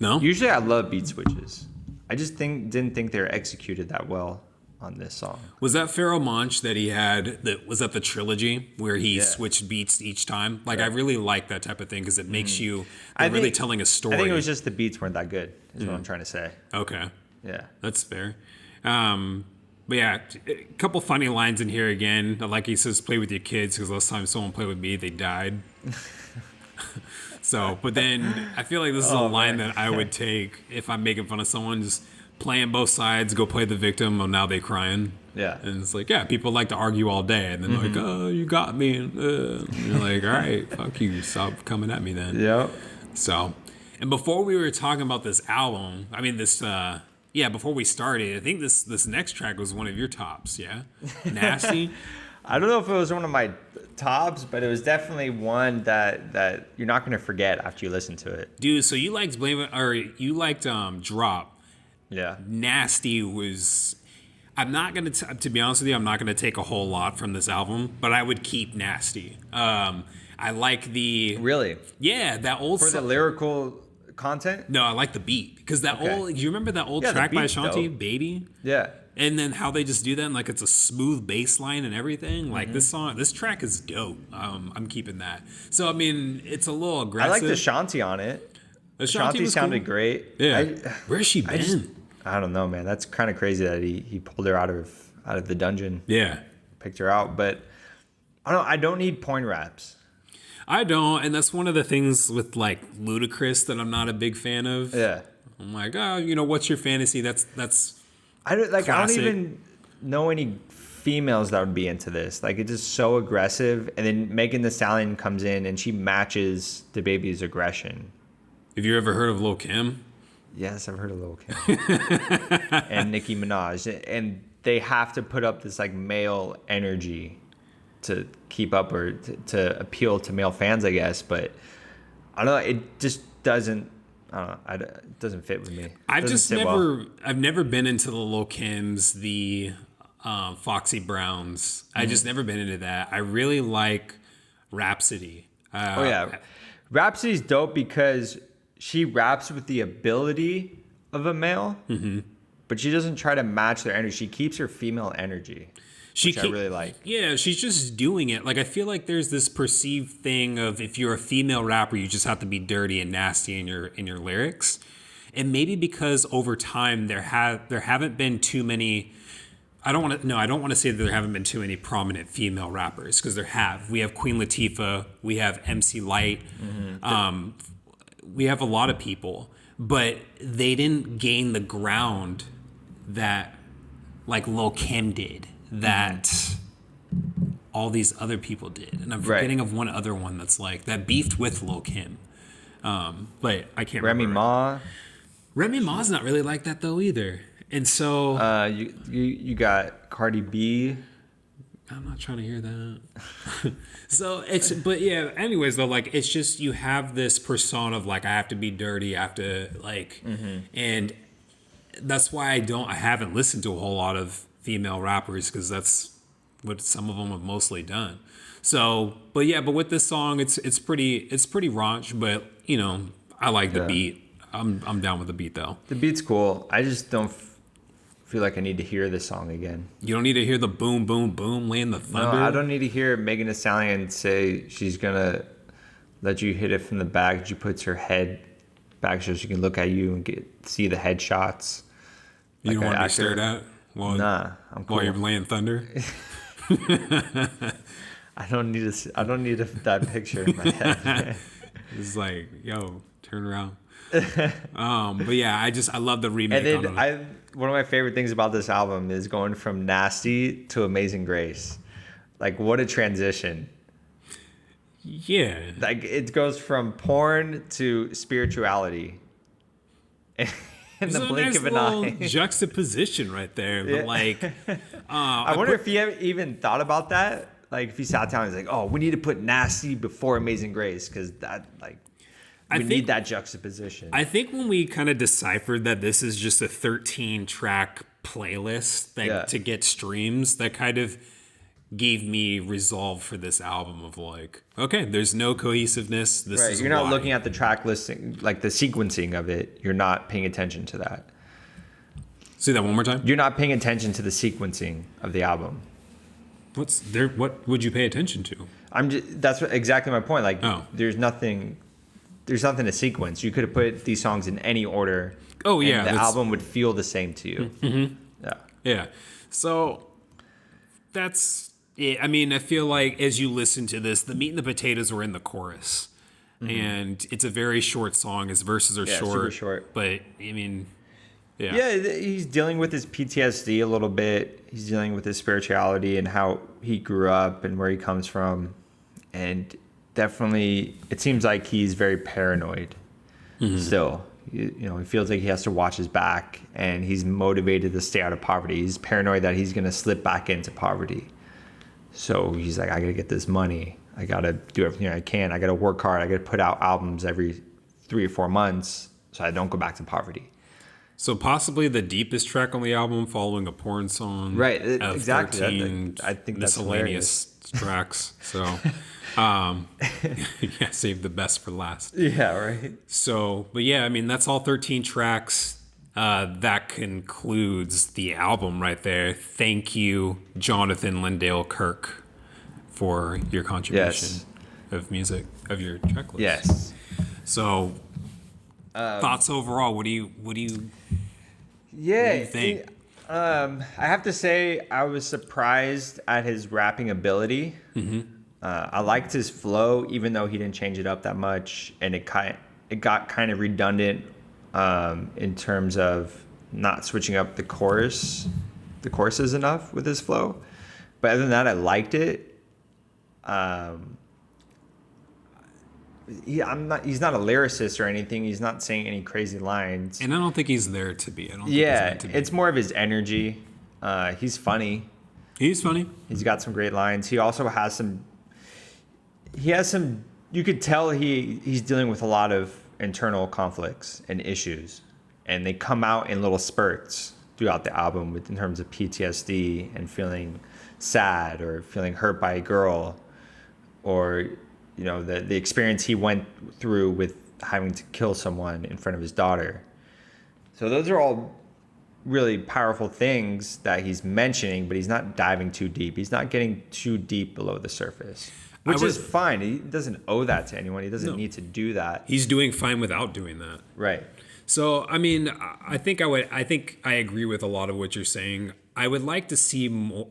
No? Usually I love beat switches. I just didn't think they were executed that well on this song. Was that Pharoah Monch that he had, was that the trilogy where he switched beats each time? Like, I really like that type of thing because it makes you really telling a story. I think it was just the beats weren't that good, is what I'm trying to say. Okay. Yeah. That's fair. But yeah, a couple funny lines in here again. Like he says, play with your kids, because last time someone played with me, they died. So, but then I feel like this is a line that I would take if I'm making fun of someone, just playing both sides, go play the victim, and now they crying. Yeah. And it's like, yeah, people like to argue all day, and then they're like, oh, you got me. And you're like, all right, fuck you, stop coming at me then. Yep. So, and before we were talking about this album, I mean, before we started, I think this next track was one of your tops, yeah? Nasty? I don't know if it was one of my tops, but it was definitely one that you're not going to forget after you listen to it. Dude, so you liked Drop. Yeah. Nasty was... I'm not going to be honest with you, I'm not going to take a whole lot from this album, but I would keep Nasty. I like the... Really? Yeah, that old... For the lyrical content? No, I like the beat. Because that old... Do you remember that old track by Ashanti, dope. Baby? Yeah. And then how they just do that, and like it's a smooth bass line and everything. Like this track is dope. I'm keeping that. So I mean, it's a little aggressive. I like the Ashanti on it. Ashanti sounded cool. Great. Yeah. Where's she been? I don't know, man. That's kind of crazy that he pulled her out of the dungeon. Yeah. Picked her out, but I don't need point raps. I don't, and that's one of the things with like Ludacris that I'm not a big fan of. Yeah. I'm like, what's your fantasy? That's I don't classic. even know any females that would be into this. Like, it's just so aggressive, and then Megan Thee Stallion comes in and she matches DaBaby's aggression. Have you ever heard of Lil' Kim? Yes, I've heard of Lil' Kim. And Nicki Minaj, and they have to put up this like male energy to keep up or to appeal to male fans, I guess. But I don't know. It just doesn't. I don't know. It doesn't fit with me. I've never been into the Lil' Kims, the Foxy Browns. I just never been into that. I really like Rhapsody. Rhapsody's dope because she raps with the ability of a male, but she doesn't try to match their energy. She keeps her female energy. I really like. Yeah, she's just doing it. Like, I feel like there's this perceived thing of if you're a female rapper, you just have to be dirty and nasty in your lyrics. And maybe because over time there haven't been too many I don't want to. No, I don't want to say that there haven't been too many prominent female rappers, because there have. We have Queen Latifah. We have MC Light. We have a lot of people, but they didn't gain the ground that like Lil' Kim did. That all these other people did, and I'm forgetting of one other one that's like that beefed with Lil' Kim. But I can't. Remy Ma. Remy Ma's not really like that though either. And so you got Cardi B. I'm not trying to hear that. So it's, but yeah, anyways though, like it's just, you have this persona of like, I have to be dirty, I have to like, and that's why I haven't listened to a whole lot of female rappers, because that's what some of them have mostly done. So, but with this song, it's pretty raunch, but you know, I like the beat. I'm down with the beat though. The beat's cool. I just don't feel like I need to hear this song again. You don't need to hear the boom, boom, boom, laying the thunder. No, I don't need to hear Megan Thee Stallion say she's gonna let you hit it from the back. She puts her head back so she can look at you and see the headshots. You don't want to be stared at? Nah, I'm cool. While you're laying thunder? I don't need that picture in my head. It's like, yo, turn around. But yeah, I love the remake. And then one of my favorite things about this album is going from Nasty to Amazing Grace. Like, what a transition. Yeah. Like, it goes from porn to spirituality. In the blink of an eye. Juxtaposition right there. But like, I wonder if he even thought about that. Like, if he sat down and he's like, oh, we need to put Nasty before Amazing Grace, because that, like, we need that juxtaposition. I think when we kind of deciphered that this is just a 13-track playlist to get streams, that kind of gave me resolve for this album of like, okay, there's no cohesiveness. This is You're not looking at the track listing, like the sequencing of it. You're not paying attention to that. Say that one more time. You're not paying attention to the sequencing of the album. What would you pay attention to? That's exactly my point. Like, there's nothing to sequence. You could have put these songs in any order. Oh yeah, and the album would feel the same to you. Mm-hmm. Yeah. So that's it. I mean, I feel like as you listen to this, the meat and the potatoes are in the chorus, and it's a very short song. His verses are super short. But I mean, yeah, he's dealing with his PTSD a little bit. He's dealing with his spirituality and how he grew up and where he comes from, and definitely, it seems like he's very paranoid still. You know, he feels like he has to watch his back, and he's motivated to stay out of poverty. He's paranoid that he's going to slip back into poverty. So he's like, I got to get this money. I got to do everything I can. I got to work hard. I got to put out albums every 3 or 4 months so I don't go back to poverty. So possibly the deepest track on the album, following a porn song. Right, exactly. 13 I think that's miscellaneous tracks. So, yeah, save the best for last. Yeah, right. So, but yeah, I mean, that's all 13 tracks. That concludes the album right there. Thank you, Jonathan Lindale Kirk, for your contribution of music, of your track list. Yes. So, thoughts overall? What do you think? I have to say I was surprised at his rapping ability. I liked his flow, even though he didn't change it up that much, and it got kind of redundant in terms of not switching up the choruses enough with his flow. But other than that, I liked it. He's not a lyricist or anything. He's not saying any crazy lines. And I don't think he's there to be. It's more of his energy. He's funny. He's funny. He's got some great lines. He also has some. You could tell he's dealing with a lot of internal conflicts and issues, and they come out in little spurts throughout the album in terms of PTSD and feeling sad or feeling hurt by a girl, or the experience he went through with having to kill someone in front of his daughter. So those are all really powerful things that he's mentioning, but he's not diving too deep. He's not getting too deep below the surface, which is fine. He doesn't owe that to anyone. He doesn't need to do that. He's doing fine without doing that. Right. So, I mean, I think I agree with a lot of what you're saying. I would like to see more.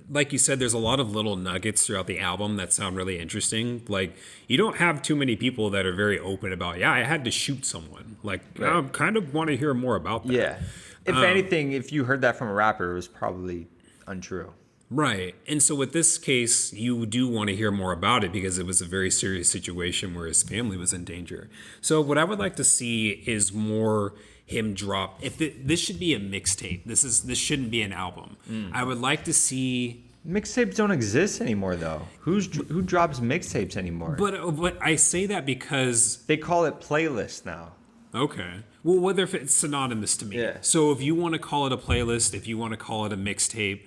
Like you said, there's a lot of little nuggets throughout the album that sound really interesting. Like, you don't have too many people that are very open about, yeah, I had to shoot someone. Like, Right. I kind of want to hear more about that. Yeah. If anything, if you heard that from a rapper, it was probably untrue. Right. And so with this case, you do want to hear more about it because it was a very serious situation where his family was in danger. So what I would like to see is more him drop. This should be a mixtape. This shouldn't be an album. I would like to see. Mixtapes don't exist anymore, though. Who drops mixtapes anymore? But I say that because They call it playlist now. okay. Well, whether if it's synonymous to me. Yeah. So if you want to call it a playlist, if you want to call it a mixtape,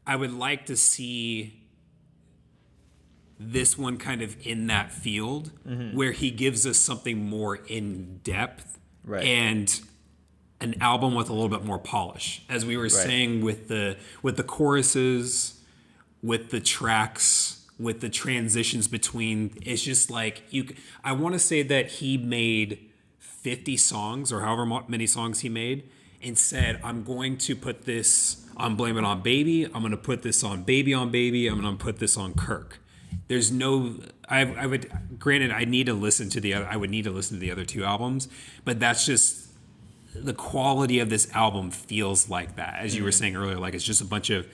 I would like to see this one kind of in that field where he gives us something more in depth Right. and an album with a little bit more polish. As we were saying with the choruses, with the tracks, with the transitions between, it's just like I want to say that he made 50 songs or however many songs he made and said, I'm going to put this on Blame It on Baby. I'm going to put this on Baby on Baby. I'm going to put this on Kirk. There's no, I would, granted, I would need to listen to the other two albums, but that's just, the quality of this album feels like that. As you were saying earlier, like it's just a bunch of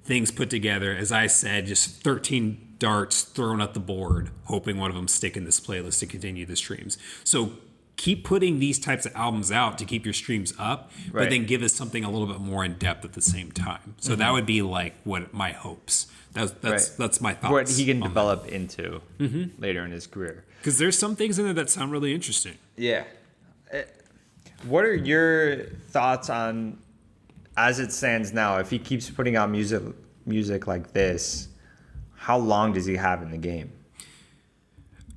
things put together. As I said, just 13 darts thrown at the board, hoping one of them stick in this playlist to continue the streams. So keep putting these types of albums out to keep your streams up, but then give us something a little bit more in depth at the same time. So that would be like what my hopes. That's my thoughts. What he can develop into later in his career. Because there's some things in there that sound really interesting. Yeah. What are your thoughts on, as it stands now, if he keeps putting out music like this, how long does he have in the game?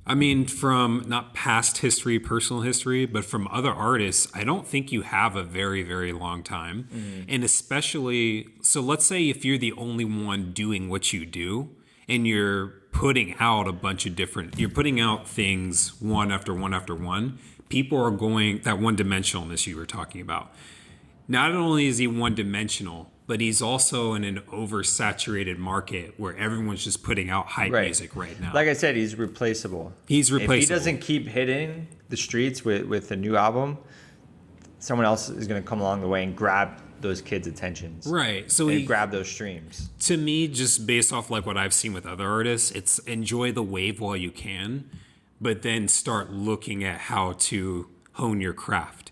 I mean, from not past history, personal history, but from other artists, I don't think you have a very, very long time. And especially, so let's say if you're the only one doing what you do and you're putting out a bunch of you're putting out things one after one after one, people are going, that one-dimensionalness you were talking about. Not only is he one-dimensional, but he's also in an oversaturated market where everyone's just putting out hype music right now. Like I said, he's replaceable. He's replaceable. If he doesn't keep hitting the streets with a new album, someone else is going to come along the way and grab those kids' attentions. Right. So he grab those streams. To me, just based off like what I've seen with other artists, it's enjoy the wave while you can, but then start looking at how to hone your craft.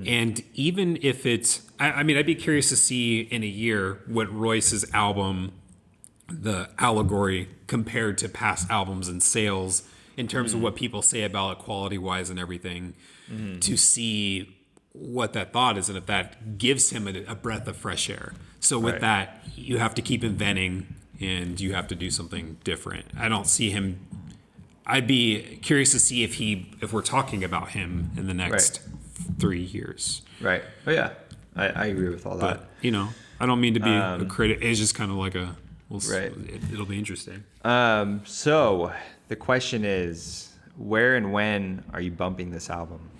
And even if it's, I mean, I'd be curious to see in a year what Royce's album, The Allegory, compared to past albums and sales in terms of what people say about it quality wise and everything, to see what that thought is and if that gives him a breath of fresh air. So with that, you have to keep inventing and you have to do something different. I don't see him. I'd be curious to see if we're talking about him in the next 3 years. Right. Oh yeah, I agree with all that. But I don't mean to be a critic. It's just kind of like it'll be interesting. So the question is, where and when are you bumping this album?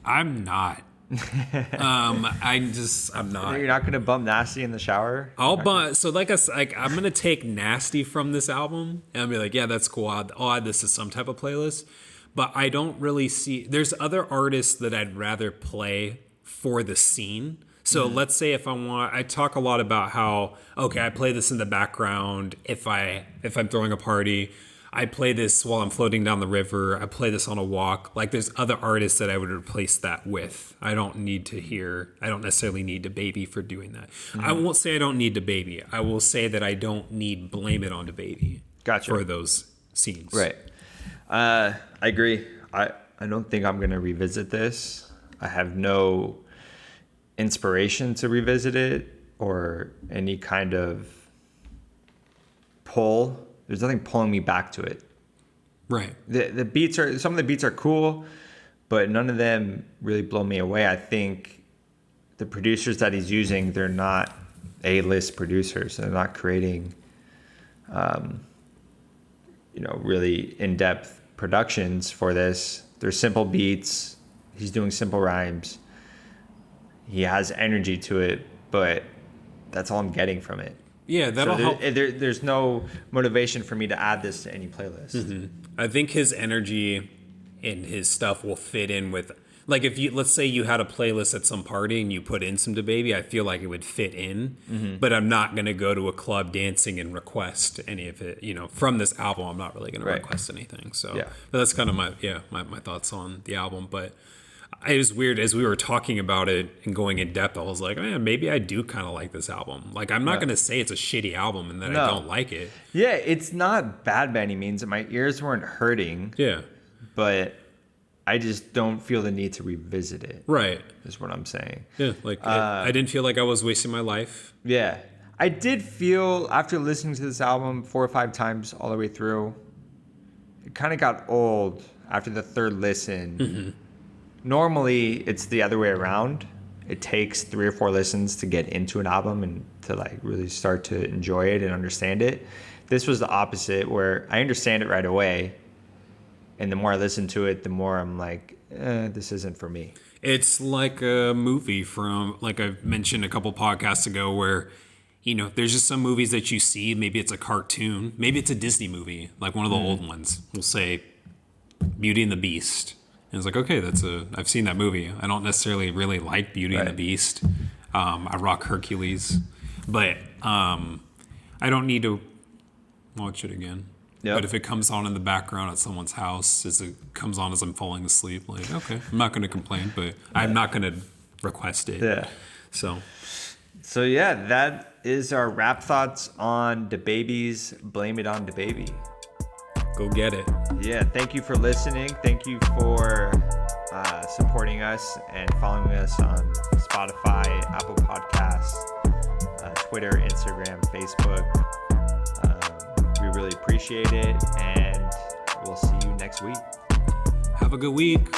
I'm not. I'm not. You're not gonna bump Nasty in the shower? I'll bump. So I'm gonna take Nasty from this album and I'll be like, yeah, that's cool. I'll add this to some type of playlist. But I don't really see. There's other artists that I'd rather play for the scene. So let's say if I talk a lot about how I play this in the background if I'm throwing a party. I play this while I'm floating down the river. I play this on a walk. Like there's other artists that I would replace that with. I don't necessarily need DaBaby for doing that. I won't say I don't need DaBaby. I will say that I don't need Blame It on DaBaby. Gotcha. For those scenes. Right. I agree. I don't think I'm going to revisit this. I have no inspiration to revisit it or any kind of pull. There's nothing pulling me back to it. Right. Some of the beats are cool, but none of them really blow me away. I think the producers that he's using, they're not A-list producers. They're not creating, really in-depth productions for this. They're simple beats, He's doing simple rhymes. He has energy to it, but that's all I'm getting from it. Yeah, that'll help. There's no motivation for me to add this to any playlist. Mm-hmm. I think his energy and his stuff will fit in with, like, if you, let's say you had a playlist at some party and you put in some DaBaby, I feel like it would fit in, but I'm not going to go to a club dancing and request any of it, from this album. I'm not really going to request anything. So, but that's kind of my thoughts on the album. But it was weird as we were talking about it and going in depth. I was like, man, maybe I do kind of like this album. Like, I'm not going to say it's a shitty album and that I don't like it. Yeah, it's not bad by any means. My ears weren't hurting. Yeah. But I just don't feel the need to revisit it. Right. Is what I'm saying. Yeah, like I didn't feel like I was wasting my life. Yeah. I did feel, after listening to this album 4 or 5 times all the way through, it kind of got old after the third listen. Mm-hmm. Normally, it's the other way around. It takes 3 or 4 listens to get into an album and to like really start to enjoy it and understand it. This was the opposite, where I understand it right away, and the more I listen to it, the more I'm like, this isn't for me. It's like a movie from, like I mentioned a couple podcasts ago, where there's just some movies that you see. Maybe it's a cartoon, maybe it's a Disney movie, like one of the old ones. We'll say Beauty and the Beast. And it's like, okay, I've seen that movie. I don't necessarily really like Beauty and the Beast. I rock Hercules, but I don't need to watch it again. Yep. But if it comes on in the background at someone's house, as it comes on as I'm falling asleep, like, okay, I'm not going to complain, but I'm not going to request it. Yeah. So yeah, that is our rap thoughts on DaBaby's Blame It on DaBaby. Go get it. Yeah, thank you for listening. Thank you for supporting us and following us on Spotify, Apple Podcasts, Twitter, Instagram, Facebook. We really appreciate it, and we'll see you next week. Have a good week.